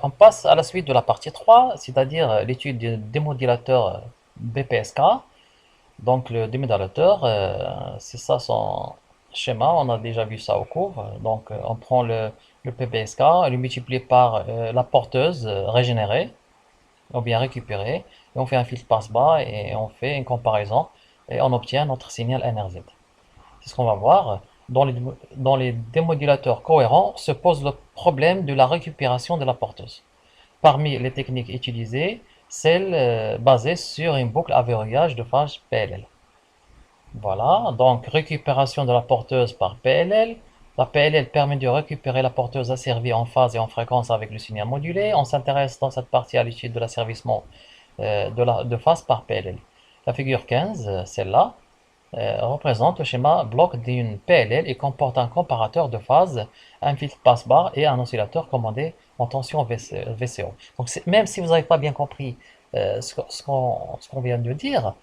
On passe à la suite de la partie 3, c'est-à-dire l'étude du démodulateur BPSK. Donc le démodulateur, c'est ça son schéma, on a déjà vu ça au cours. Donc on prend le PPSK, on le multiplie par la porteuse régénérée, ou bien récupérée, et on fait un filtre passe-bas et on fait une comparaison et on obtient notre signal NRZ. C'est ce qu'on va voir. Dans les démodulateurs cohérents se pose le problème de la récupération de la porteuse. Parmi les techniques utilisées, celle basée sur une boucle à verrouillage de phase PLL. Voilà, donc récupération de la porteuse par PLL. La PLL permet de récupérer la porteuse asservie en phase et en fréquence avec le signal modulé. On s'intéresse dans cette partie à l'étude de l'asservissement de phase par PLL. La figure 15, celle-là, représente le schéma bloc d'une PLL et comporte un comparateur de phase, un filtre passe-bar et un oscillateur commandé en tension VCO. Donc même si vous n'avez pas bien compris ce qu'on vient de dire,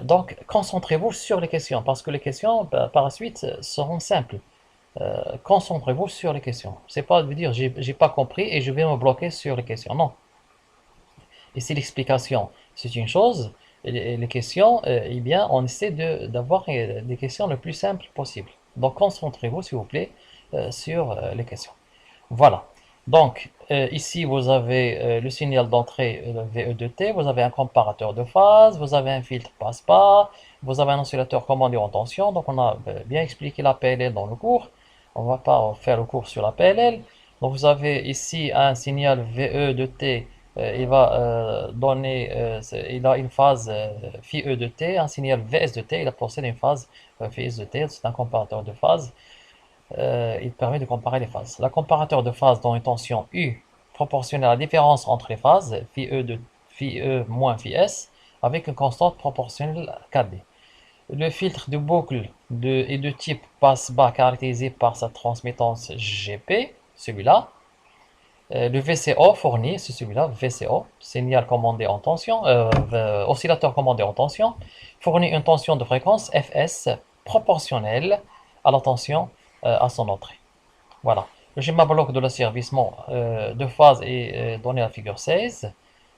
donc concentrez-vous sur les questions parce que les questions par la suite seront simples. Concentrez-vous sur les questions. C'est pas de dire j'ai pas compris et je vais me bloquer sur les questions. Non. Et si l'explication c'est une chose, les questions, eh bien, on essaie d'avoir des questions le plus simples possible. Donc, concentrez-vous, s'il vous plaît, sur les questions. Voilà. Donc, ici, vous avez le signal d'entrée VE de T, vous avez un comparateur de phase, vous avez un filtre passe-pas, vous avez un oscillateur commandé en tension. Donc, on a bien expliqué la PLL dans le cours. On ne va pas faire le cours sur la PLL. Donc, vous avez ici un signal VE de T. Il va donner, il a une phase phi E de T, un signal VS de T. Il possède une phase phi S de T. C'est un comparateur de phase. Il permet de comparer les phases. Le comparateur de phase dans une tension U proportionnelle à la différence entre les phases, phi E moins phi S, avec une constante proportionnelle KD. Le filtre de boucle est de type passe-bas caractérisé par sa transmittance GP, celui-là. Le VCO fourni, c'est celui-là, VCO, signal commandé en tension, oscillateur commandé en tension, fournit une tension de fréquence Fs proportionnelle à la tension à son entrée. Voilà. Le schéma bloc de l'asservissement de phase est donné à la figure 16.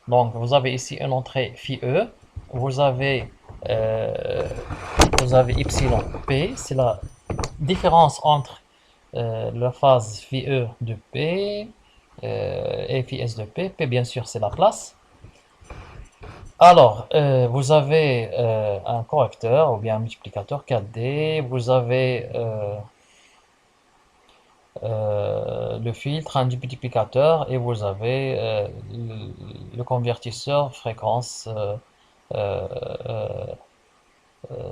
Donc, vous avez ici une entrée phi E. Vous avez, euh, vous avez ypsilon P. C'est la différence entre la phase phi E de P et phi S de P. P, bien sûr, c'est la place. Alors, vous avez un correcteur ou bien un multiplicateur 4D. Vous avez le filtre, un multiplicateur et vous avez le convertisseur fréquence euh, euh,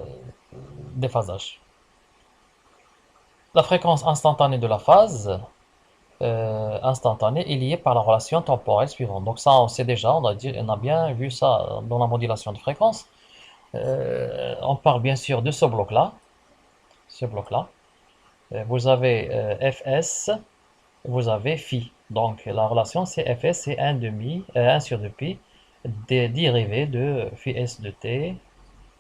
déphasage. La fréquence instantanée de la phase instantanée est liée par la relation temporelle suivante. Donc ça, on sait déjà, on a bien vu ça dans la modulation de fréquence. On parle bien sûr de ce bloc-là. Ce bloc-là. Vous avez Fs, vous avez phi. Donc la relation c'est Fs, c'est 1 demi, 1 sur 2pi des dérivés de phi s de t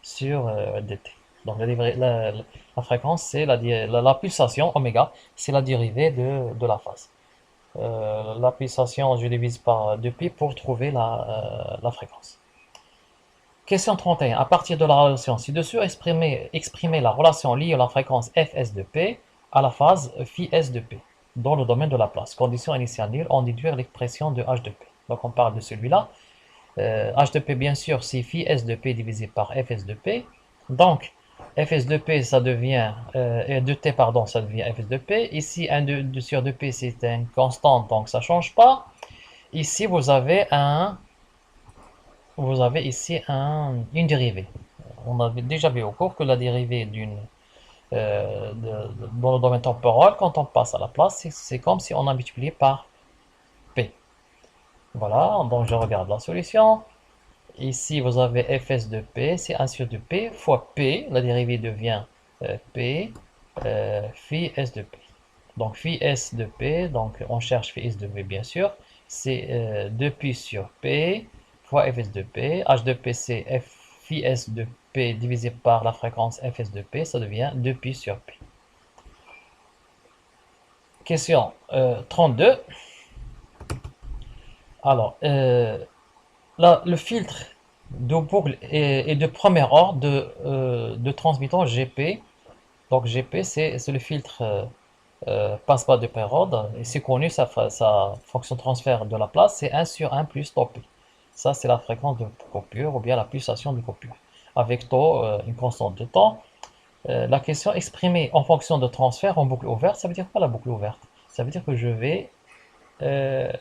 sur dt. Donc la fréquence c'est la pulsation oméga, c'est la dérivée de la phase. La pulsation je divise par 2pi pour trouver la fréquence. Question 31. À partir de la relation ci-dessus, exprimez la relation liée à la fréquence Fs de P à la phase phi S de P dans le domaine de la place. Condition initiale nulle, en déduire l'expression de H de P. Donc on parle de celui-là. H de P, bien sûr, c'est phi S de P divisé par Fs de P. Donc, Fs de P, ça devient, de T, pardon, ça devient Fs de P. Ici, 1 sur 2P, c'est une constante, donc ça ne change pas. Ici, vous avez ici une dérivée. On avait déjà vu au cours que la dérivée dans le domaine temporel, quand on passe à la place, c'est comme si on a multiplié par P. Voilà, donc je regarde la solution. Ici, vous avez Fs de P, c'est 1 sur 2P fois P, la dérivée devient P phi S de P. Donc phi S de P, donc on cherche phi S de P bien sûr, c'est 2pi sur P fois Fs de P. H de P c'est phi S de P divisé par la fréquence Fs de P, ça devient 2pi sur P. Question 32. Alors, le filtre de boucle est de premier ordre de transmittant GP. Donc GP, c'est le filtre passe-pas de période. Et c'est connu, sa fonction de transfert de la place, c'est 1 sur 1 plus tau p. Ça, c'est la fréquence de coupure ou bien la pulsation de coupure. Avec tau, une constante de temps. La question exprimée en fonction de transfert en boucle ouverte, ça veut dire quoi la boucle ouverte? Ça veut dire que je vais euh,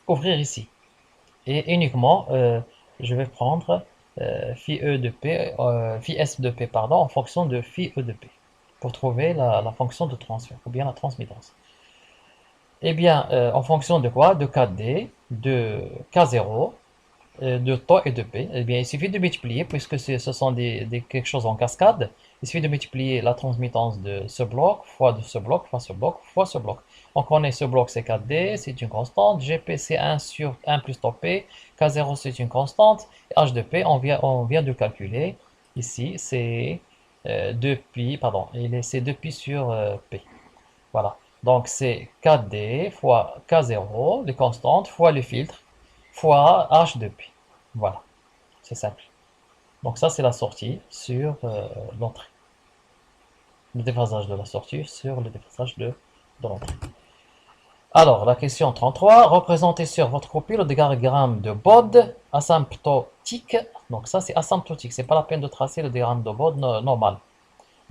ouvrir ici. Et uniquement, je vais prendre phi E de P, phi S de P, pardon, en fonction de phi E de P, pour trouver la fonction de transfert, ou bien la transmittance. Eh bien, en fonction de quoi? De KD, de K0, de taux et de P. Eh bien, il suffit de multiplier, puisque ce sont quelque chose en cascade, il suffit de multiplier la transmittance de ce bloc, fois de ce bloc, fois ce bloc, fois ce bloc. On connaît ce bloc, c'est KD, c'est une constante, GP c'est 1 sur 1 plus taux P, K0 c'est une constante, et H de P, on vient de calculer, ici, c'est 2pi, pardon, c'est 2pi sur P. Voilà. Donc c'est KD fois K0, les constantes, fois le filtre, fois H de P. Voilà, c'est simple. Donc ça, c'est la sortie sur l'entrée. Le déphasage de la sortie sur le déphasage de l'entrée. Alors, la question 33. Représentez sur votre copie le diagramme de Bode asymptotique. Donc ça, c'est asymptotique. C'est pas la peine de tracer le diagramme de Bode normal.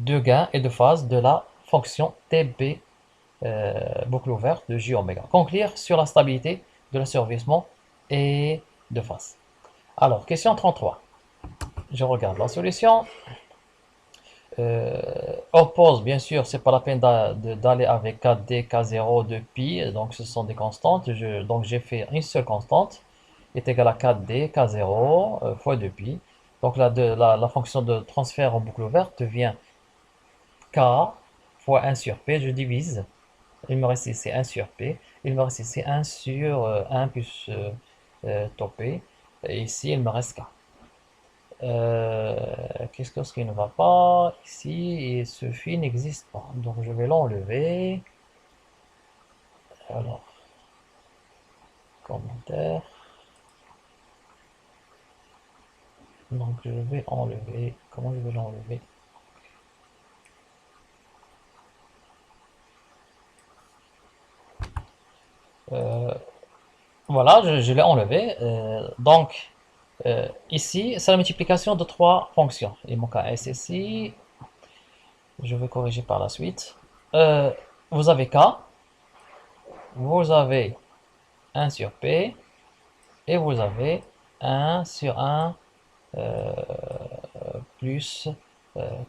De gain et de phase de la fonction TB boucle ouverte de J oméga. Conclure sur la stabilité de l'asservissement et de phase. Alors, question 33. Je regarde la solution. Oppose, bien sûr, c'est pas la peine d'aller avec KD, K0, de pi, donc ce sont des constantes. Donc j'ai fait une seule constante, est égale à 4D, K0 fois 2pi. Donc la fonction de transfert en boucle ouverte devient K fois 1 sur P, je divise. Il me reste ici 1 sur P. Il me reste ici 1 sur 1 plus tau P. Et ici, il me reste K. Qu'est-ce qui ne va pas ici? Et ce phi n'existe pas. Donc je vais l'enlever. Alors, commentaire. Donc je vais enlever. Comment je vais l'enlever? Euh, voilà, je l'ai enlevé. Donc, ici, c'est la multiplication de trois fonctions. Il manque un S ici. Je vais corriger par la suite. Vous avez K, vous avez 1 sur P, et vous avez 1 sur 1 plus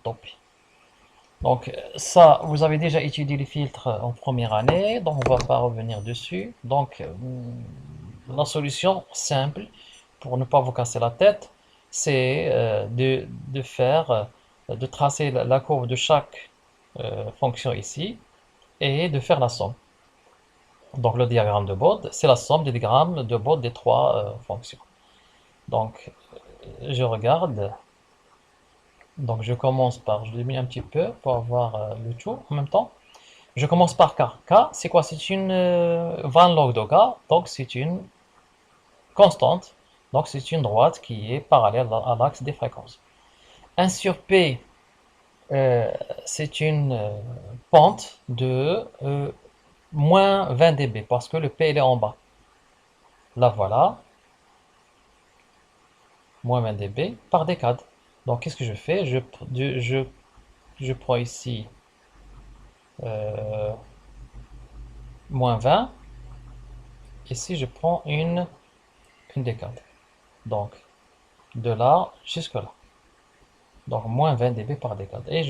tau P. Donc ça, vous avez déjà étudié les filtres en première année, donc on ne va pas revenir dessus. Donc la solution simple, pour ne pas vous casser la tête, c'est de tracer la courbe de chaque fonction ici et de faire la somme. Donc le diagramme de Bode, c'est la somme des diagrammes de Bode des trois fonctions. Donc je regarde. Donc je commence par, je l'ai mis un petit peu pour avoir le tout en même temps. Je commence par K. K, c'est quoi? C'est une van log de K, donc c'est une constante. Donc c'est une droite qui est parallèle à l'axe des fréquences. 1 sur P, c'est une pente de moins 20 dB parce que le P il est en bas. Là voilà, moins 20 dB par décade. Donc qu'est-ce que je fais? Je prends ici euh, moins 20. Ici, je prends une décade. Donc, de là jusque là. Donc, moins 20 dB par décade. Et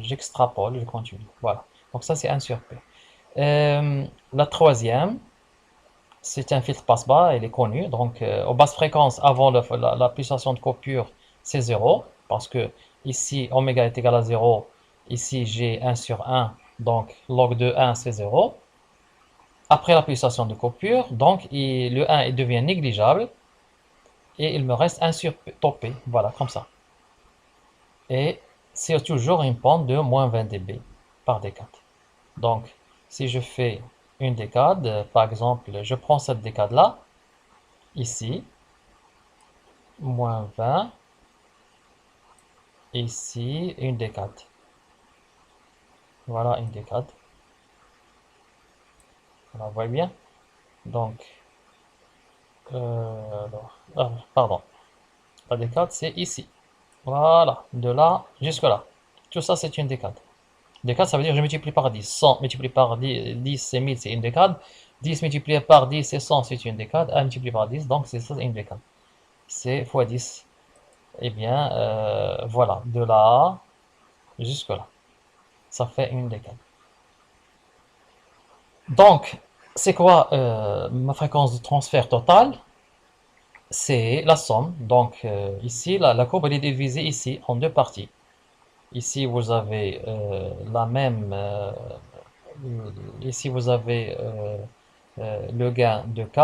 j'extrapole, je continue. Voilà. Donc, ça, c'est 1 sur P. La troisième, c'est un filtre passe-bas, elle est connue. Donc, aux basses fréquences, avant la pulsation de coupure, c'est 0. Parce que ici, oméga est égal à 0. Ici, j'ai 1 sur 1. Donc, log de 1, c'est 0. Après la pulsation de coupure, donc le 1 il devient négligeable. Et il me reste 1 sur tau P. Voilà, comme ça. Et c'est toujours une pente de moins 20 dB par décade. Donc, si je fais une décade, par exemple, je prends cette décade-là, ici, moins 20, ici, une décade. Voilà une décade. Voilà, vous voyez bien? Donc, pardon, la décade, c'est ici. Voilà, de là jusque là. Tout ça, c'est une décade. Décade, ça veut dire que je multiplie par 10. 100 multiplié par 10 c'est 1000, c'est une décade. 10 multiplié par 10, c'est 100, c'est une décade. 1 multiplié par 10, donc c'est ça, c'est une décade. C'est fois 10. Eh bien, voilà, de là jusque là. Ça fait une décade. Donc, c'est quoi ma fréquence de transfert totale? C'est la somme. Donc, ici, la courbe elle est divisée ici en deux parties. Ici, vous avez la même. Ici, vous avez le gain de K,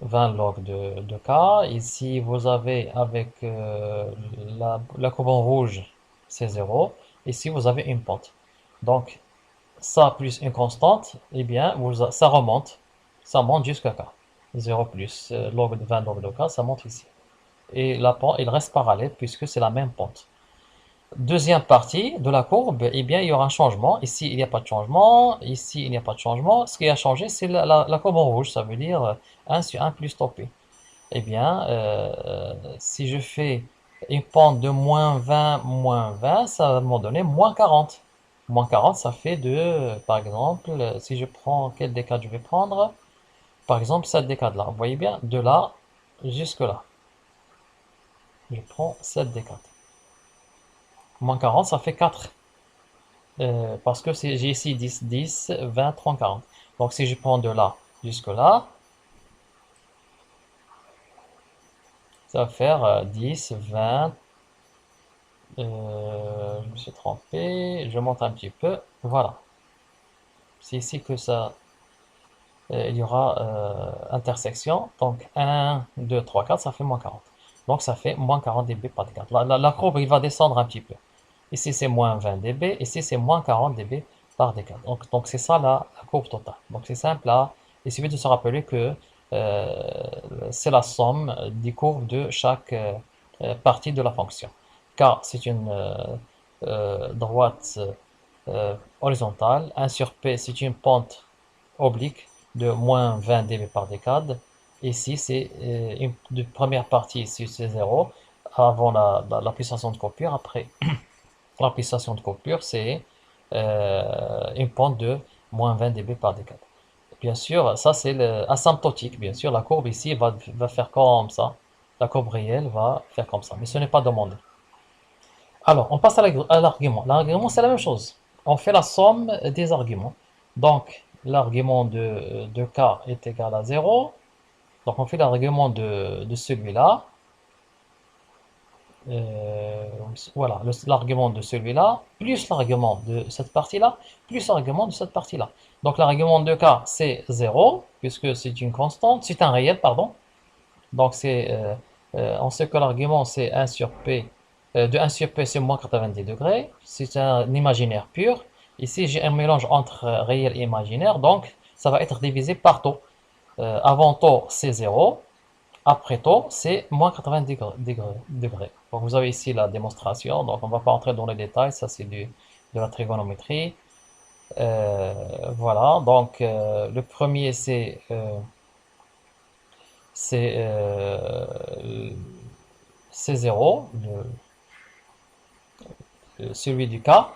20 log de K. Ici, vous avez avec la courbe en rouge, c'est 0. Ici, vous avez une pente. Donc, ça plus une constante, eh bien, ça remonte. Ça monte jusqu'à K. 0 plus log de 20 log de K, ça monte ici. Et la pente, il reste parallèle puisque c'est la même pente. Deuxième partie de la courbe, eh bien, il y aura un changement. Ici, il n'y a pas de changement. Ici, il n'y a pas de changement. Ce qui a changé, c'est la courbe en rouge. Ça veut dire 1 sur 1 plus topé. Eh bien, si je fais une pente de moins 20, ça va me donner moins 40. Moins 40, ça fait par exemple, si je prends, quelle décade je vais prendre? Par exemple, cette décade-là. Vous voyez bien, de là jusque là. Je prends cette décade. Moins 40, ça fait 4. Parce que j'ai ici 10, 10, 20, 30, 40. Donc si je prends de là jusque là, ça va faire 10, 20, je me suis trompé, je monte un petit peu, voilà. C'est ici que ça, il y aura intersection, donc 1, 2, 3, 4, ça fait moins 40. Donc ça fait moins 40 dB par décade. La courbe, il va descendre un petit peu. Ici c'est moins 20 dB, ici c'est moins 40 dB par décade. Donc c'est ça la courbe totale. Donc c'est simple là. Il suffit de se rappeler que c'est la somme des courbes de chaque partie de la fonction. Car c'est une droite horizontale. 1 sur P c'est une pente oblique de moins 20 dB par décade. Ici c'est une première partie, ici c'est 0 avant la puissance de coupure. Après l'application de coupure, c'est une pente de moins 20 dB par décade. Bien sûr, ça c'est asymptotique. Bien sûr, la courbe ici va faire comme ça. La courbe réelle va faire comme ça. Mais ce n'est pas demandé. Alors, on passe à l'argument. L'argument, c'est la même chose. On fait la somme des arguments. Donc, l'argument de K est égal à 0. Donc, on fait l'argument de celui-là. Voilà, l'argument de celui-là, plus l'argument de cette partie-là, plus l'argument de cette partie-là. Donc l'argument de K, c'est 0, puisque c'est une constante, c'est un réel, pardon. Donc on sait que l'argument c'est 1 sur P, de 1 sur P c'est moins 90 degrés, c'est un imaginaire pur. Ici j'ai un mélange entre réel et imaginaire, donc ça va être divisé par taux. Avant taux c'est 0, après taux, c'est moins 90 degrés. Donc vous avez ici la démonstration, donc on ne va pas entrer dans les détails, ça c'est de la trigonométrie. Voilà, donc le premier c'est c'est 0, celui du cas,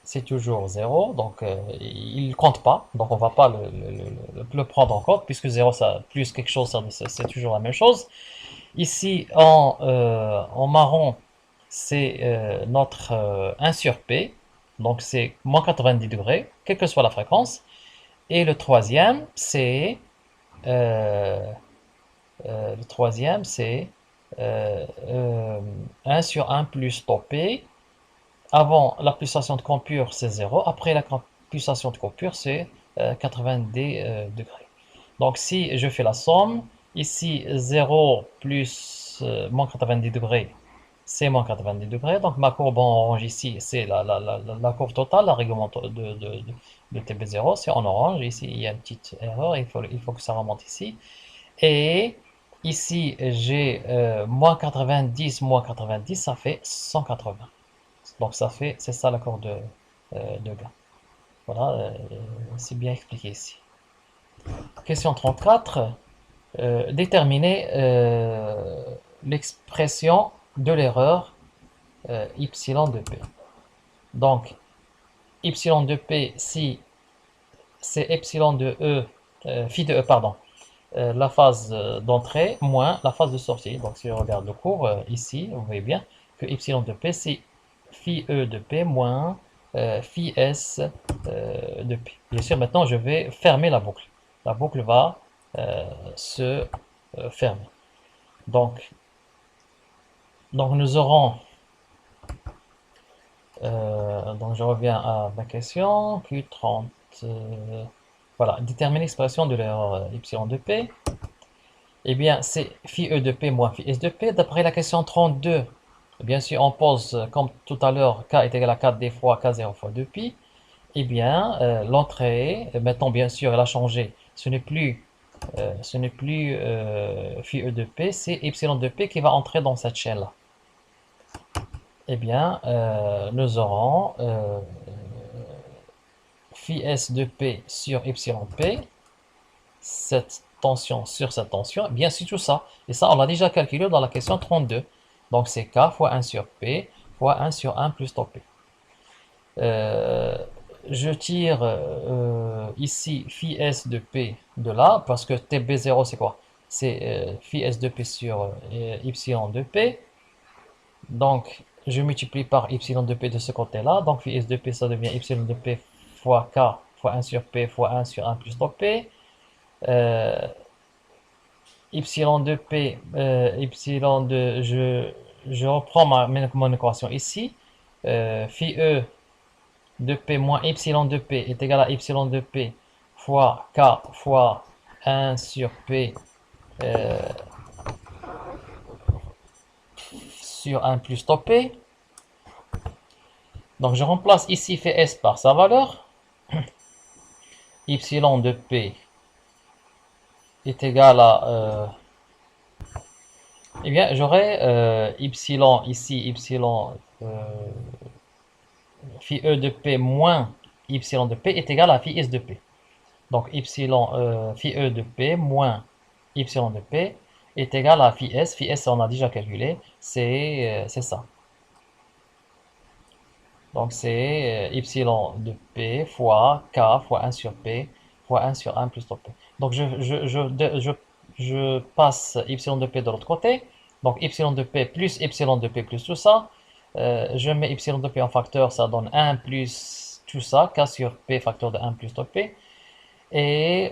c'est toujours 0, donc il ne compte pas, donc on ne va pas le prendre en compte, puisque 0, ça, plus quelque chose, c'est toujours la même chose. Ici, en marron, c'est notre 1 sur P, donc c'est moins 90 degrés, quelle que soit la fréquence. Et euh, le troisième, c'est euh, euh, 1 sur 1 plus taux P. Avant la pulsation de coupure, c'est 0. Après la pulsation de coupure, c'est 90 degrés. Donc si je fais la somme, ici 0 plus moins 90 degrés, c'est moins 90 degrés. Donc ma courbe en orange ici, c'est la courbe totale, la règlement de TB0, c'est en orange. Ici, il y a une petite erreur, il faut que ça remonte ici. Et ici, j'ai moins 90, moins 90, ça fait 180. Donc ça fait, c'est ça l'accord de gain. Voilà, c'est bien expliqué ici. Question 34. Déterminer l'expression de l'erreur epsilon de p. Donc, epsilon de p, si c'est epsilon de e, phi de e, pardon, la phase d'entrée moins la phase de sortie. Donc, si je regarde le cours ici, vous voyez bien que epsilon de p, c'est phi e de p moins phi s de p. Bien sûr, maintenant, je vais fermer la boucle. La boucle va se fermer. Donc, nous aurons, donc je reviens à ma question, Q30, voilà, déterminer l'expression de l'erreur epsilon de p. Eh bien, c'est phi e de p moins phi s de p. D'après la question 32, bien sûr, on pose, comme tout à l'heure, k est égal à 4d fois k0 fois 2pi. Eh bien, l'entrée, maintenant, bien sûr, elle a changé. Ce n'est plus phi e de p, c'est epsilon de p qui va entrer dans cette chaîne-là. Eh bien, nous aurons phi s de p sur epsilon p, cette tension sur cette tension, bien sûr tout ça. Et ça, on l'a déjà calculé dans la question 32. Donc, c'est k fois 1 sur p fois 1 sur 1 plus tau p. Je tire ici phi s de p de là, parce que tb0 c'est quoi? C'est phi s de p sur epsilon de p. Donc, je multiplie par epsilon de p de ce côté-là. Donc, phi s de p, ça devient epsilon de p fois k fois 1 sur p fois 1 sur 1 plus tau p. Epsilon de p, epsilon de, je reprends mon équation ici. Phi e de p moins epsilon de p est égal à epsilon de p fois k fois 1 sur p sur 1 plus tau p. Donc je remplace ici Fs par sa valeur. Epsilon de p est égal à... eh bien, j'aurai epsilon ici, epsilon phi e de p moins epsilon de p est égal à phi s de p. Donc epsilon phi e de p moins epsilon de p est égal à phi s. Phi s, on a déjà calculé, c'est ça. Donc c'est epsilon de p fois k fois 1 sur p fois 1 sur 1 plus tau p. Donc je passe epsilon de p de l'autre côté. Donc epsilon de p plus epsilon de p plus tout ça. Je mets epsilon de p en facteur, ça donne 1 plus tout ça, k sur p facteur de 1 plus tau p. Et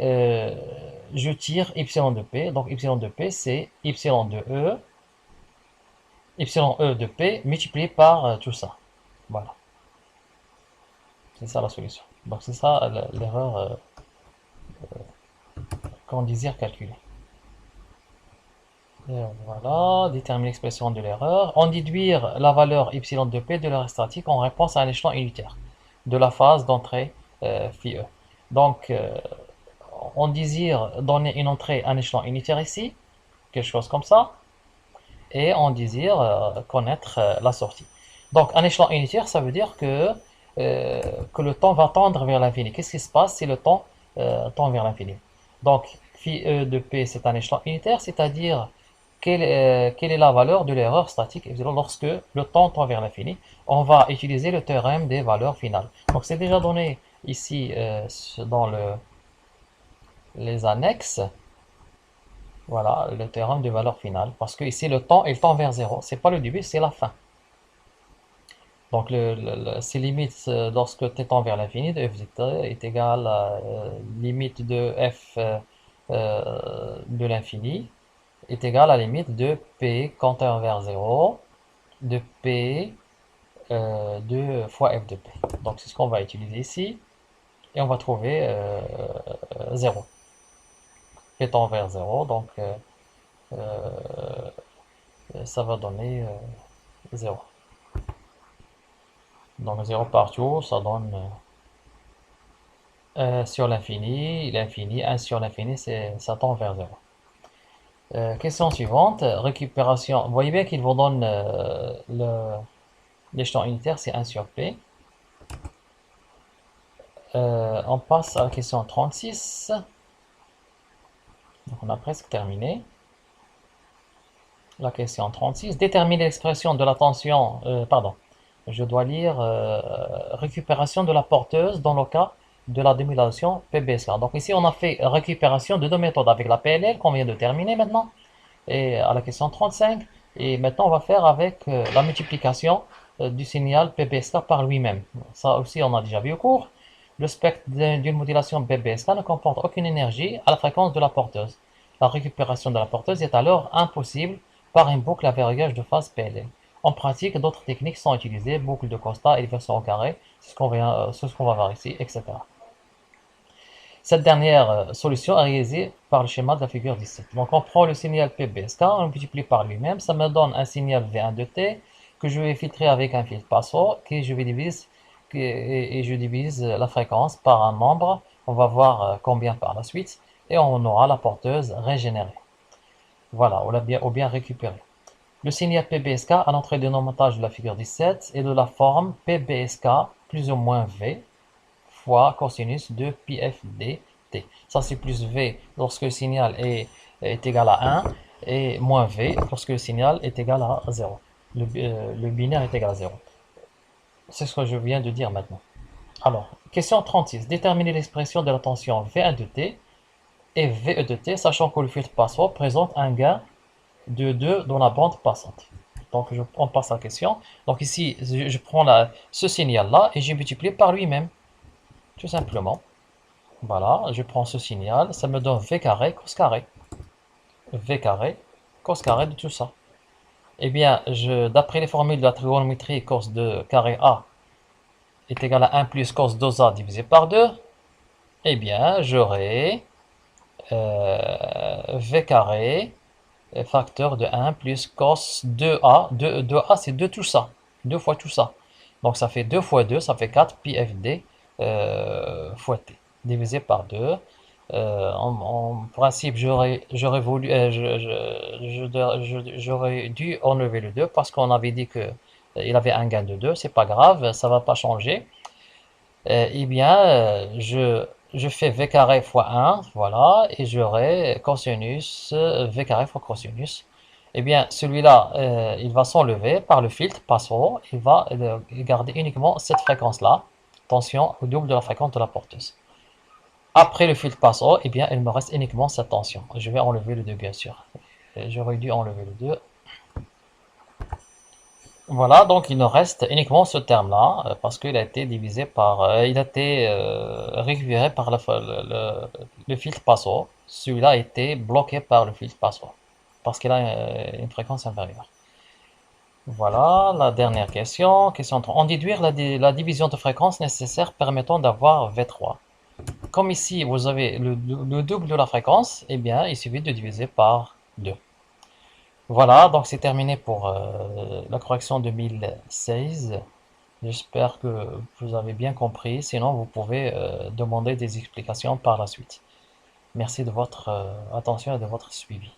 je tire epsilon de p. Donc epsilon de p, c'est epsilon de e, epsilon e de p multiplié par tout ça. Voilà. C'est ça la solution. Donc c'est ça l'erreur qu'on désire calculer. Et voilà, déterminer l'expression de l'erreur. En déduire la valeur epsilon de p de l'erreur statique en réponse à un échelon unitaire de la phase d'entrée phi e. Donc on désire donner une entrée à un échelon unitaire ici, quelque chose comme ça, et on désire connaître la sortie. Donc un échelon unitaire, ça veut dire que le temps va tendre vers l'infini. Qu'est-ce qui se passe si le temps tend vers l'infini? Donc phi e de p, c'est un échelon unitaire, c'est-à-dire quelle est la valeur de l'erreur statique lorsque le temps tend vers l'infini. On va utiliser le théorème des valeurs finales. Donc c'est déjà donné ici dans les annexes. Voilà, le théorème des valeurs finales. Parce que ici, le temps, il tend vers 0. C'est pas le début, c'est la fin. Donc, ces limites, lorsque t tend vers l'infini, de f est égal à limite de f de l'infini est égal à la limite de p quand tend vers 0 de p de fois f de p. Donc, c'est ce qu'on va utiliser ici. Et on va trouver 0. P tend vers 0, donc ça va donner 0. Donc 0 partout, ça donne sur l'infini, 1 sur l'infini, ça tend vers 0. Question suivante, récupération. Vous voyez bien qu'il vous donne l'échelon unitaire, c'est 1 sur P. On passe à la question 36. Donc on a presque terminé. La question 36. Déterminer l'expression de la tension. Pardon. Je dois lire récupération de la porteuse dans le cas de la démodulation PBSK. Donc ici on a fait récupération de deux méthodes avec la PLL qu'on vient de terminer maintenant. Et à la question 35. Et maintenant on va faire avec la multiplication du signal PBSK par lui-même. Ça aussi on a déjà vu au cours. Le spectre d'une modulation BBSK ne comporte aucune énergie à la fréquence de la porteuse. La récupération de la porteuse est alors impossible par une boucle à verrouillage de phase PLL. En pratique, d'autres techniques sont utilisées, boucle de constat, élévation au carré, c'est ce qu'on va voir ici, etc. Cette dernière solution est réalisée par le schéma de la figure 17. Donc on prend le signal PBSK, on le multiplie par lui-même, ça me donne un signal V1 de T que je vais filtrer avec un filtre Passo, et je divise la fréquence par un nombre, on va voir combien par la suite, et on aura la porteuse régénérée. Voilà, ou bien récupérée. Le signal PBSK à l'entrée de nommage de la figure 17 est de la forme PBSK plus ou moins V fois cosinus de pi f d t. Ça c'est plus V lorsque le signal est égal à 1 et moins V lorsque le signal est égal à 0. Le binaire est égal à 0. C'est ce que je viens de dire maintenant. Alors, question 36. Déterminer l'expression de la tension V1 de t et VE de t, sachant que le filtre passant présente un gain de 2 dans la bande passante. Donc, on passe à la question. Donc ici, je prends ce signal-là et je multiplie par lui-même, tout simplement. Voilà, je prends ce signal, ça me donne V carré, cos carré. V carré, cos carré de tout ça. Eh bien, d'après les formules de la trigonométrie, cos de carré A est égal à 1 plus cos 2A divisé par 2. Eh bien, j'aurai V carré facteur de 1 plus cos 2A. 2A, c'est 2 tout ça. 2 fois tout ça. Donc, ça fait 2 fois 2, ça fait 4 pi fd fois t. Divisé par 2. En principe, j'aurais dû enlever le 2 parce qu'on avait dit que il avait un gain de 2. C'est pas grave, ça va pas changer. Eh bien, je fais v carré fois 1, voilà, et j'aurai cosinus v carré fois cosinus. Eh bien, celui-là, il va s'enlever par le filtre Passo, il va garder uniquement cette fréquence-là, tension au double de la fréquence de la porteuse. Après le filtre Passo, eh bien, il me reste uniquement cette tension. Je vais enlever le 2, bien sûr. J'aurais dû enlever le 2. Voilà, donc il nous reste uniquement ce terme-là, parce qu'il a été divisé par, il a été récupéré par le filtre Passo. Celui-là a été bloqué par le filtre Passo, parce qu'il a une fréquence inférieure. Voilà, la dernière question. Question 3. En déduire la division de fréquence nécessaire permettant d'avoir V3. Comme ici, vous avez le double de la fréquence, eh bien, il suffit de diviser par 2. Voilà, donc c'est terminé pour la correction 2016. J'espère que vous avez bien compris. Sinon, vous pouvez demander des explications par la suite. Merci de votre attention et de votre suivi.